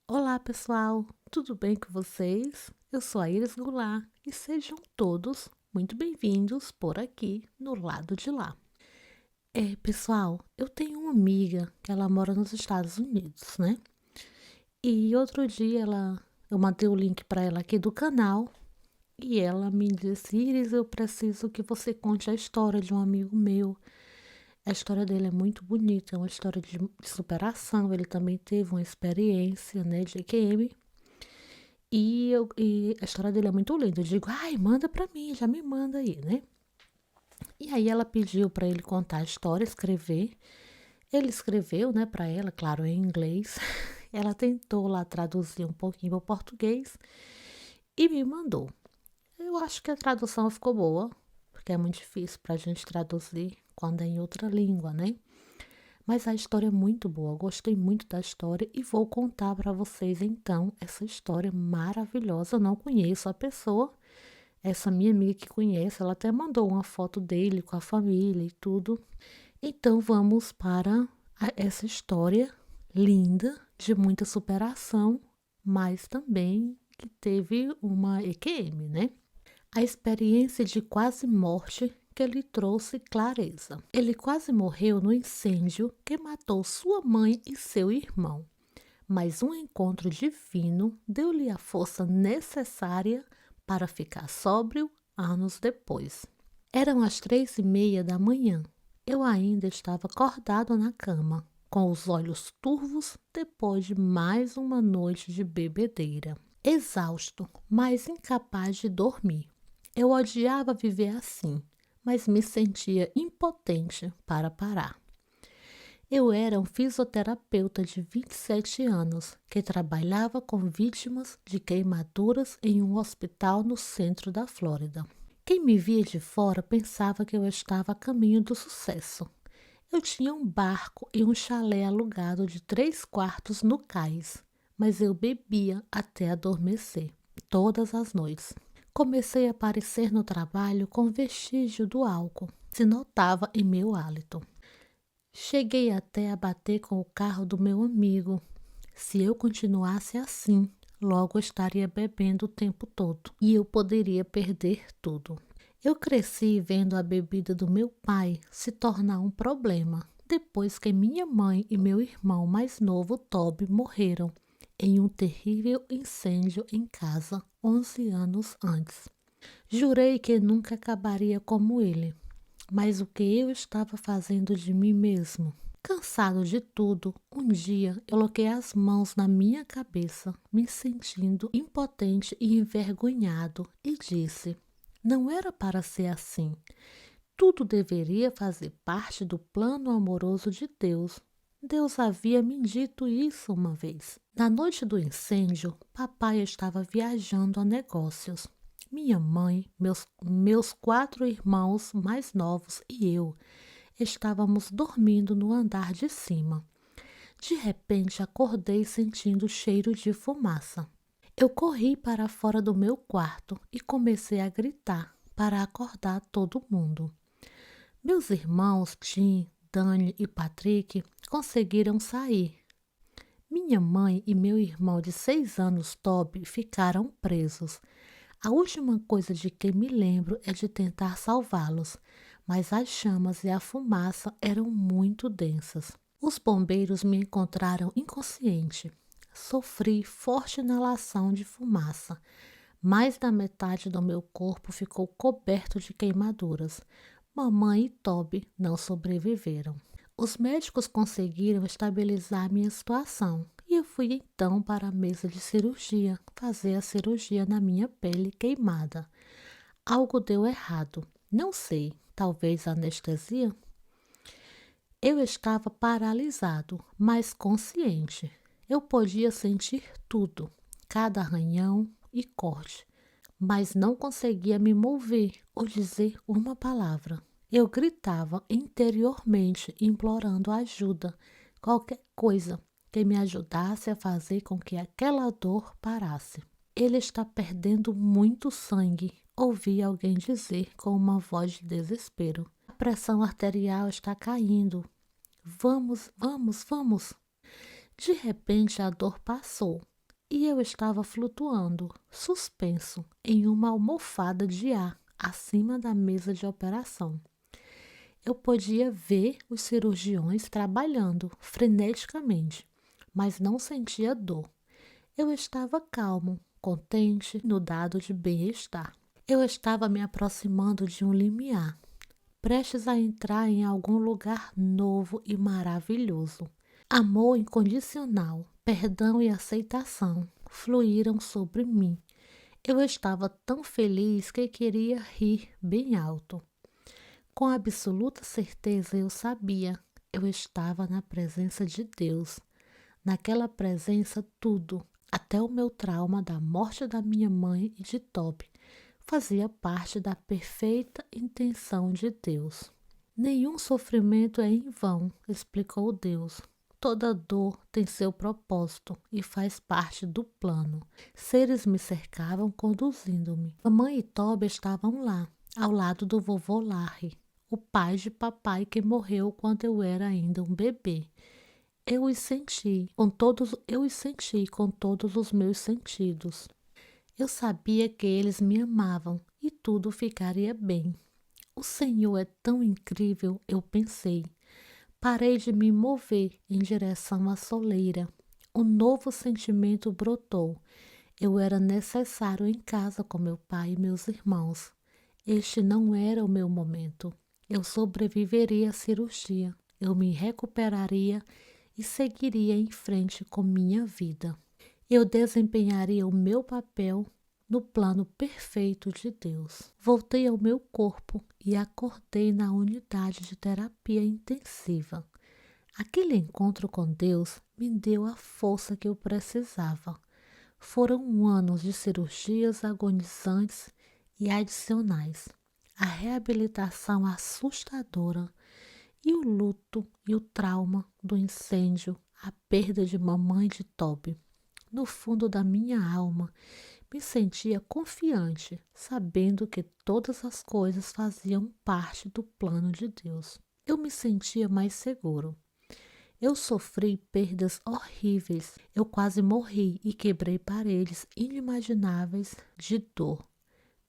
Olá, pessoal, tudo bem com vocês? Eu sou a Iris Goulart e sejam todos muito bem-vindos por aqui no lado de lá. Pessoal, eu tenho uma amiga que ela mora nos Estados Unidos, né? E outro dia eu mandei o link para ela aqui do canal e ela me disse: Iris, eu preciso que você conte a história de um amigo meu. A história dele é muito bonita, é uma história de superação. Ele também teve uma experiência, né, de EQM. E a história dele é muito linda. Eu digo, ai, manda pra mim, já me manda aí, né? E aí ela pediu pra ele contar a história, escrever. Ele escreveu, né, pra ela, claro, em inglês. Ela tentou lá traduzir um pouquinho para o português e me mandou. Eu acho que a tradução ficou boa, porque é muito difícil pra gente traduzir quando é em outra língua, né? Mas a história é muito boa, gostei muito da história e vou contar para vocês então essa história maravilhosa. Eu não conheço a pessoa, essa minha amiga que conhece, ela até mandou uma foto dele com a família e tudo. Então vamos para essa história linda, de muita superação, mas também que teve uma EQM, né? A experiência de quase morte que lhe trouxe clareza. Ele quase morreu no incêndio que matou sua mãe e seu irmão, mas um encontro divino deu-lhe a força necessária para ficar sóbrio anos depois. Eram as 3:30 da manhã. Eu ainda estava acordado na cama, com os olhos turvos depois de mais uma noite de bebedeira. Exausto, mas incapaz de dormir. Eu odiava viver assim, mas me sentia impotente para parar. Eu era um fisioterapeuta de 27 anos que trabalhava com vítimas de queimaduras em um hospital no centro da Flórida. Quem me via de fora pensava que eu estava a caminho do sucesso. Eu tinha um barco e um chalé alugado de 3 quartos no cais, mas eu bebia até adormecer, todas as noites. Comecei a aparecer no trabalho com vestígio do álcool, se notava em meu hálito. Cheguei até a bater com o carro do meu amigo. Se eu continuasse assim, logo estaria bebendo o tempo todo e eu poderia perder tudo. Eu cresci vendo a bebida do meu pai se tornar um problema depois que minha mãe e meu irmão mais novo, Toby, morreram em um terrível incêndio em casa 11 anos antes. Jurei que nunca acabaria como ele, mas o que eu estava fazendo de mim mesmo? Cansado de tudo, um dia eu coloquei as mãos na minha cabeça, me sentindo impotente e envergonhado, e disse: não era para ser assim. Tudo deveria fazer parte do plano amoroso de Deus. Deus havia me dito isso uma vez. Na noite do incêndio, papai estava viajando a negócios. Minha mãe, meus 4 irmãos mais novos e eu estávamos dormindo no andar de cima. De repente, acordei sentindo o cheiro de fumaça. Eu corri para fora do meu quarto e comecei a gritar para acordar todo mundo. Meus irmãos Tim, Dani e Patrick conseguiram sair. Minha mãe e meu irmão de 6 anos, Toby, ficaram presos. A última coisa de que me lembro é de tentar salvá-los, mas as chamas e a fumaça eram muito densas. Os bombeiros me encontraram inconsciente. Sofri forte inalação de fumaça. Mais da metade do meu corpo ficou coberto de queimaduras. Mamãe e Toby não sobreviveram. Os médicos conseguiram estabilizar minha situação e eu fui então para a mesa de cirurgia fazer a cirurgia na minha pele queimada. Algo deu errado. Não sei, talvez anestesia? Eu estava paralisado, mas consciente. Eu podia sentir tudo, cada arranhão e corte, mas não conseguia me mover ou dizer uma palavra. Eu gritava interiormente, implorando ajuda, qualquer coisa que me ajudasse a fazer com que aquela dor parasse. Ele está perdendo muito sangue, ouvi alguém dizer com uma voz de desespero. A pressão arterial está caindo. Vamos, vamos, vamos. De repente a dor passou. e eu estava flutuando, suspenso, em uma almofada de ar acima da mesa de operação. Eu podia ver os cirurgiões trabalhando freneticamente, mas não sentia dor. Eu estava calmo, contente, inundado de bem-estar. Eu estava me aproximando de um limiar, prestes a entrar em algum lugar novo e maravilhoso. Amor incondicional, perdão e aceitação fluíram sobre mim. Eu estava tão feliz que queria rir bem alto. Com absoluta certeza eu sabia, eu estava na presença de Deus. Naquela presença tudo, até o meu trauma da morte da minha mãe e de Toby, fazia parte da perfeita intenção de Deus. Nenhum sofrimento é em vão, explicou Deus. Toda dor tem seu propósito e faz parte do plano. Seres me cercavam conduzindo-me. Mamãe e Toby estavam lá, ao lado do vovô Larry, o pai de papai que morreu quando eu era ainda um bebê. Eu os senti com todos os meus sentidos. Eu sabia que eles me amavam e tudo ficaria bem. O Senhor é tão incrível, eu pensei. Parei de me mover em direção à soleira. Um novo sentimento brotou. Eu era necessário em casa com meu pai e meus irmãos. Este não era o meu momento. Eu sobreviveria à cirurgia. Eu me recuperaria e seguiria em frente com minha vida. Eu desempenharia o meu papel no plano perfeito de Deus. Voltei ao meu corpo e acordei na unidade de terapia intensiva. Aquele encontro com Deus me deu a força que eu precisava. Foram anos de cirurgias agonizantes e adicionais, a reabilitação assustadora e o luto e o trauma do incêndio, a perda de mamãe de Toby. No fundo da minha alma, me sentia confiante, sabendo que todas as coisas faziam parte do plano de Deus. Eu me sentia mais seguro. Eu sofri perdas horríveis. Eu quase morri e quebrei paredes inimagináveis de dor.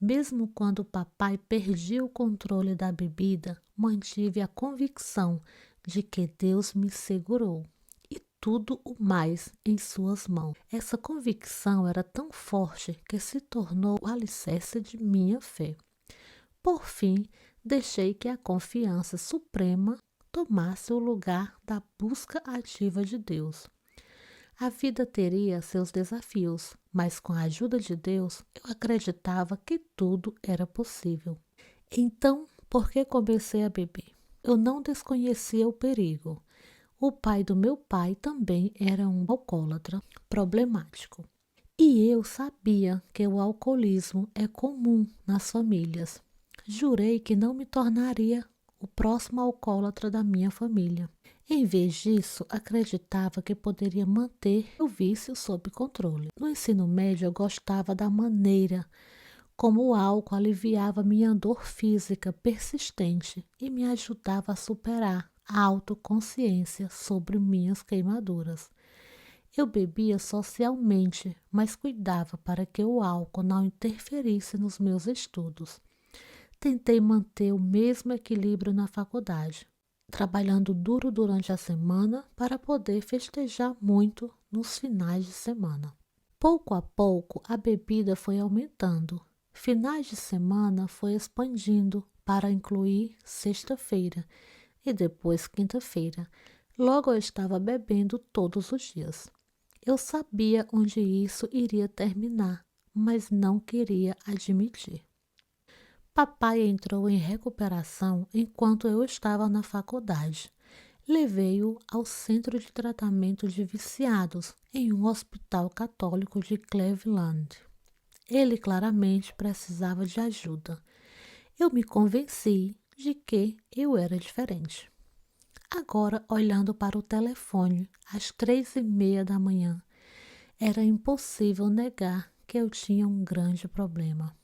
Mesmo quando o papai perdia o controle da bebida, mantive a convicção de que Deus me segurou e tudo o mais em suas mãos. Essa convicção era tão forte que se tornou o alicerce de minha fé. Por fim, deixei que a confiança suprema tomasse o lugar da busca ativa de Deus. A vida teria seus desafios, mas com a ajuda de Deus, eu acreditava que tudo era possível. Então, por que comecei a beber? Eu não desconhecia o perigo. O pai do meu pai também era um alcoólatra problemático. E eu sabia que o alcoolismo é comum nas famílias. Jurei que não me tornaria o próximo alcoólatra da minha família. Em vez disso, acreditava que poderia manter o vício sob controle. No ensino médio, eu gostava da maneira como o álcool aliviava minha dor física persistente e me ajudava a superar a autoconsciência sobre minhas queimaduras. Eu bebia socialmente, mas cuidava para que o álcool não interferisse nos meus estudos. Tentei manter o mesmo equilíbrio na faculdade, trabalhando duro durante a semana para poder festejar muito nos finais de semana. Pouco a pouco, a bebida foi aumentando. Finais de semana foi expandindo para incluir sexta-feira e depois quinta-feira. Logo eu estava bebendo todos os dias. Eu sabia onde isso iria terminar, mas não queria admitir. Papai entrou em recuperação enquanto eu estava na faculdade. Levei-o ao Centro de Tratamento de Viciados em um hospital católico de Cleveland. Ele claramente precisava de ajuda. Eu me convenci de que eu era diferente. Agora, olhando para o telefone, às 3:30 da manhã, era impossível negar que eu tinha um grande problema.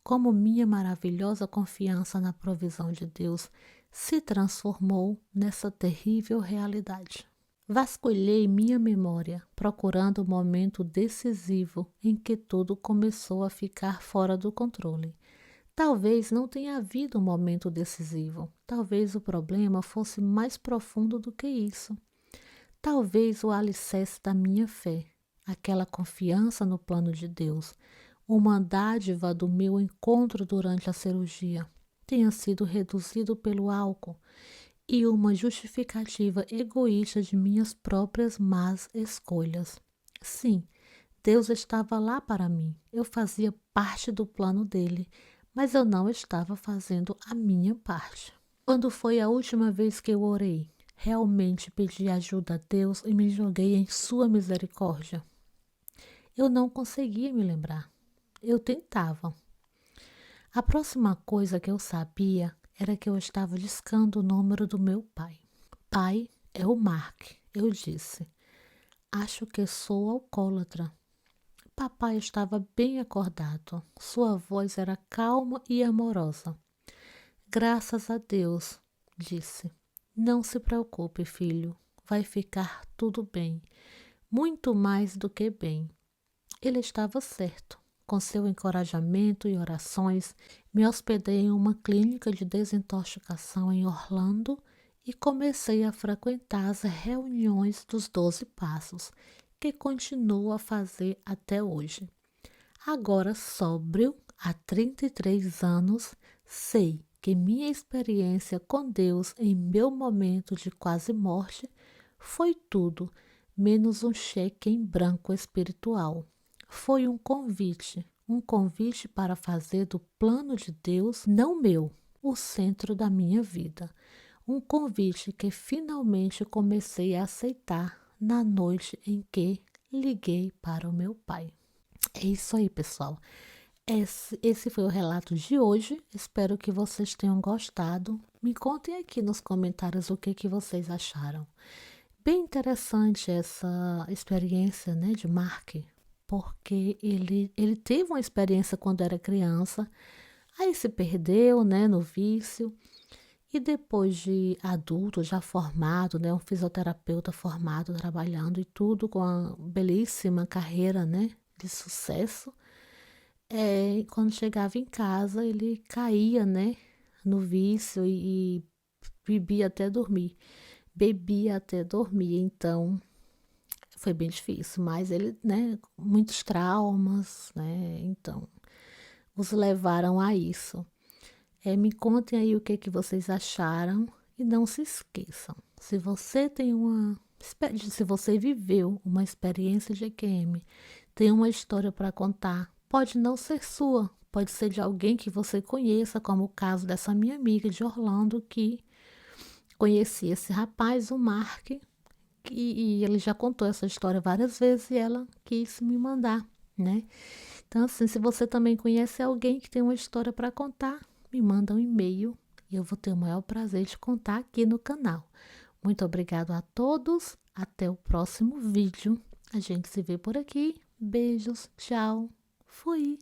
Como minha maravilhosa confiança na provisão de Deus se transformou nessa terrível realidade. Vasculhei minha memória, procurando o momento decisivo em que tudo começou a ficar fora do controle. Talvez não tenha havido um momento decisivo. Talvez o problema fosse mais profundo do que isso. Talvez o alicerce da minha fé, aquela confiança no plano de Deus, uma dádiva do meu encontro durante a cirurgia, tenha sido reduzido pelo álcool e uma justificativa egoísta de minhas próprias más escolhas. Sim, Deus estava lá para mim. Eu fazia parte do plano dele, mas eu não estava fazendo a minha parte. Quando foi a última vez que eu orei? Realmente pedi ajuda a Deus e me joguei em sua misericórdia? Eu não conseguia me lembrar. Eu tentava. A próxima coisa que eu sabia era que eu estava discando o número do meu pai. Pai, é o Mark, eu disse. Acho que sou alcoólatra. Papai estava bem acordado. Sua voz era calma e amorosa. Graças a Deus, disse. Não se preocupe, filho. Vai ficar tudo bem. Muito mais do que bem. Ele estava certo. Com seu encorajamento e orações, me hospedei em uma clínica de desintoxicação em Orlando e comecei a frequentar as reuniões dos 12 Passos, que continuo a fazer até hoje. Agora sóbrio, há 33 anos, sei que minha experiência com Deus em meu momento de quase morte foi tudo menos um cheque em branco espiritual. Foi um convite para fazer do plano de Deus, não meu, o centro da minha vida. Um convite que finalmente comecei a aceitar na noite em que liguei para o meu pai. É isso aí, pessoal. Esse foi o relato de hoje. Espero que vocês tenham gostado. Me contem aqui nos comentários o que vocês acharam. Bem interessante essa experiência, né, de Mark, porque ele teve uma experiência quando era criança, aí se perdeu, né, no vício, e depois de adulto, já formado, né, um fisioterapeuta formado, trabalhando e tudo, com uma belíssima carreira, né, de sucesso, quando chegava em casa, ele caía, né, no vício e bebia até dormir. Bebia até dormir, então foi bem difícil, mas ele, né, muitos traumas, né, então os levaram a isso. Me contem aí o que vocês acharam e não se esqueçam, se você tem se você viveu uma experiência de EQM, tem uma história para contar, pode não ser sua, pode ser de alguém que você conheça, como o caso dessa minha amiga de Orlando, que conheci esse rapaz, o Mark, e ele já contou essa história várias vezes e ela quis me mandar, né? Então, assim, se você também conhece alguém que tem uma história para contar, me manda um e-mail e eu vou ter o maior prazer de contar aqui no canal. Muito obrigado a todos, até o próximo vídeo. A gente se vê por aqui. Beijos, tchau, fui!